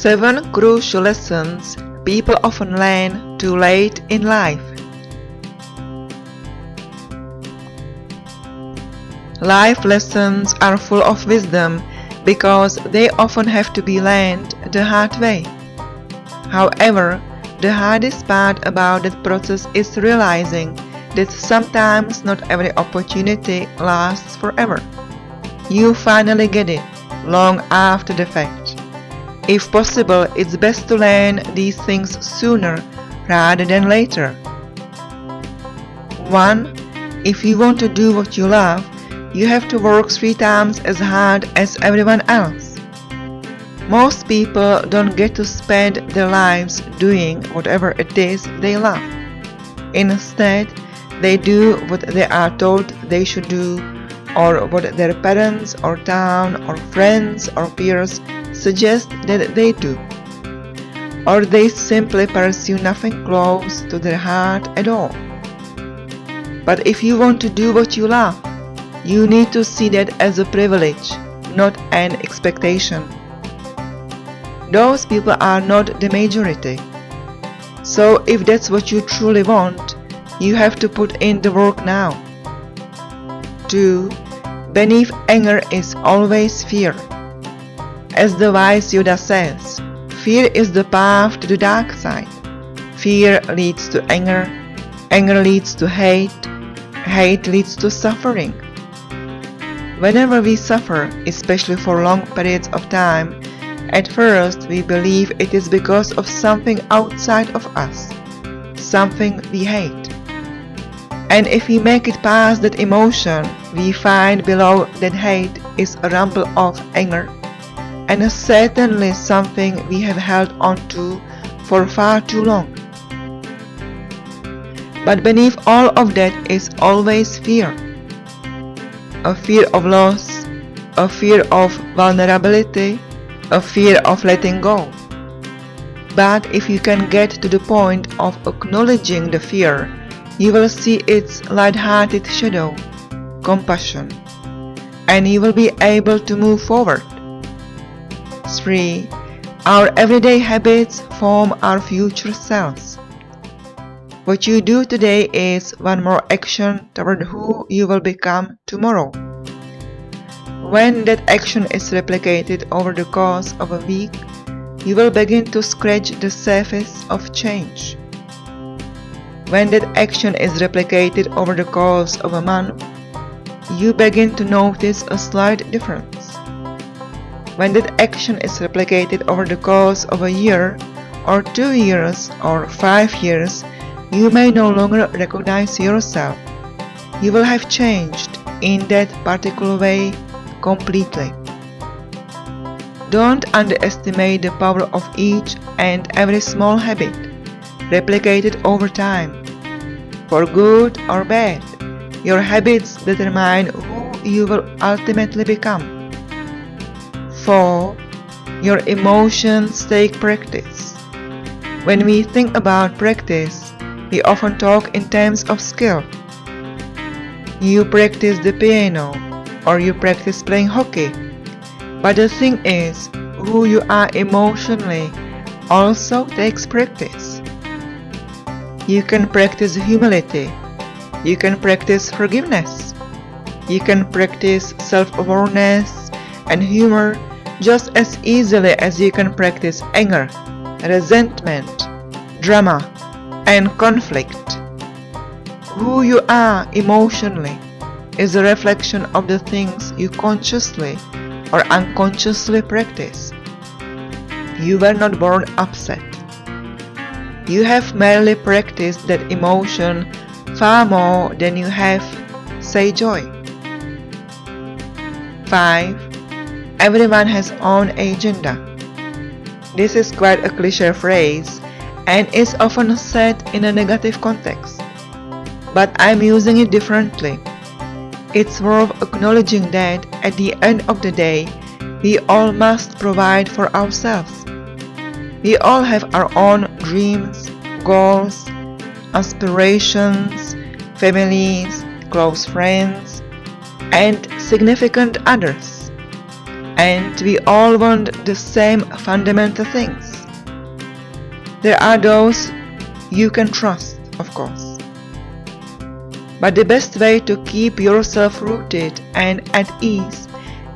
7 crucial lessons people often learn too late in life. Life lessons are full of wisdom because they often have to be learned the hard way. However, the hardest part about that process is realizing that sometimes not every opportunity lasts forever. You finally get it, long after the fact. If possible, it's best to learn these things sooner rather than later. 1. If you want to do what you love, you have to work 3 times as hard as everyone else. Most people don't get to spend their lives doing whatever it is they love. Instead, they do what they are told they should do, or what their parents or town or friends or peers suggest that they do. Or they simply pursue nothing close to their heart at all. But if you want to do what you love, you need to see that as a privilege, not an expectation. Those people are not the majority. So if that's what you truly want, you have to put in the work now. 2. Beneath anger is always fear. As the wise Yoda says, fear is the path to the dark side. Fear leads to anger, anger leads to hate, hate leads to suffering. Whenever we suffer, especially for long periods of time, at first we believe it is because of something outside of us, something we hate. And if we make it past that emotion, we find below that hate is a rumble of anger, and certainly something we have held on to for far too long. But beneath all of that is always fear. A fear of loss, a fear of vulnerability, a fear of letting go. But if you can get to the point of acknowledging the fear, you will see its light-hearted shadow, compassion, and you will be able to move forward. 3. Our everyday habits form our future selves. What you do today is one more action toward who you will become tomorrow. When that action is replicated over the course of a week, you will begin to scratch the surface of change. When that action is replicated over the course of a month, you begin to notice a slight difference. When that action is replicated over the course of a year, or 2 years, or 5 years, you may no longer recognize yourself. You will have changed in that particular way completely. Don't underestimate the power of each and every small habit, replicated over time. For good or bad, your habits determine who you will ultimately become. 4. Your emotions take practice. When we think about practice, we often talk in terms of skill. You practice the piano, or you practice playing hockey. But the thing is, who you are emotionally also takes practice. You can practice humility. You can practice forgiveness. You can practice self-awareness and humor just as easily as you can practice anger, resentment, drama, and conflict. Who you are emotionally is a reflection of the things you consciously or unconsciously practice. You were not born upset. You have merely practiced that emotion far more than you have, say, joy. 5. Everyone has own agenda. This is quite a cliché phrase and is often said in a negative context, but I'm using it differently. It's worth acknowledging that at the end of the day, we all must provide for ourselves. We all have our own dreams, goals, aspirations, families, close friends, and significant others. and we all want the same fundamental things. There are those you can trust, of course. But the best way to keep yourself rooted and at ease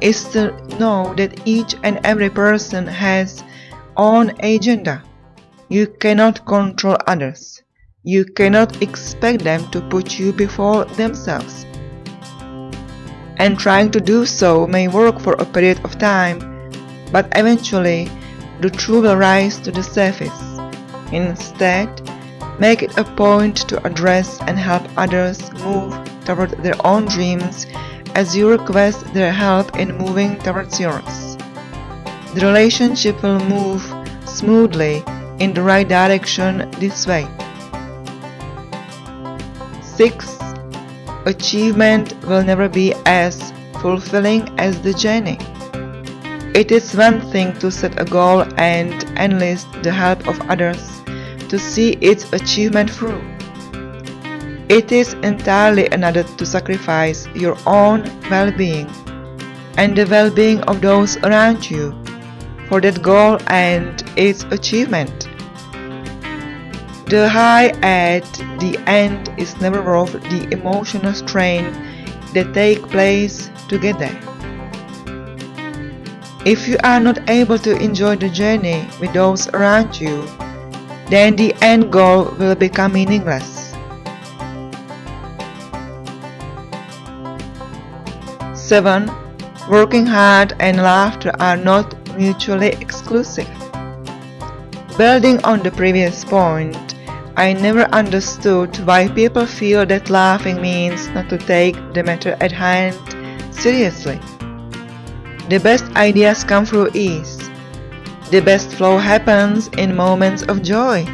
is to know that each and every person has own agenda. You cannot control others. You cannot expect them to put you before themselves. And trying to do so may work for a period of time, but eventually the truth will rise to the surface. Instead, make it a point to address and help others move toward their own dreams as you request their help in moving towards yours. The relationship will move smoothly in the right direction this way. 6. Achievement will never be as fulfilling as the journey. It is one thing to set a goal and enlist the help of others to see its achievement through. It is entirely another to sacrifice your own well-being and the well-being of those around you for that goal and its achievement. The high at the end is never worth the emotional strain that takes place to get there. If you are not able to enjoy the journey with those around you, then the end goal will become meaningless. 7. Working hard and laughter are not mutually exclusive. Building on the previous point, I never understood why people feel that laughing means not to take the matter at hand seriously. The best ideas come through ease. The best flow happens in moments of joy.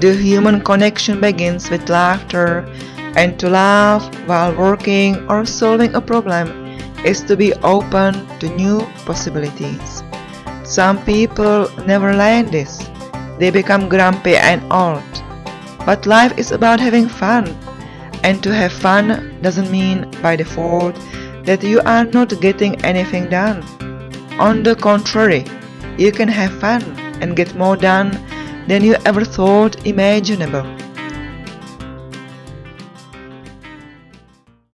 The human connection begins with laughter, and to laugh while working or solving a problem is to be open to new possibilities. Some people never learn this. They become grumpy and old. But life is about having fun, and to have fun doesn't mean by default that you are not getting anything done. On the contrary, you can have fun and get more done than you ever thought imaginable.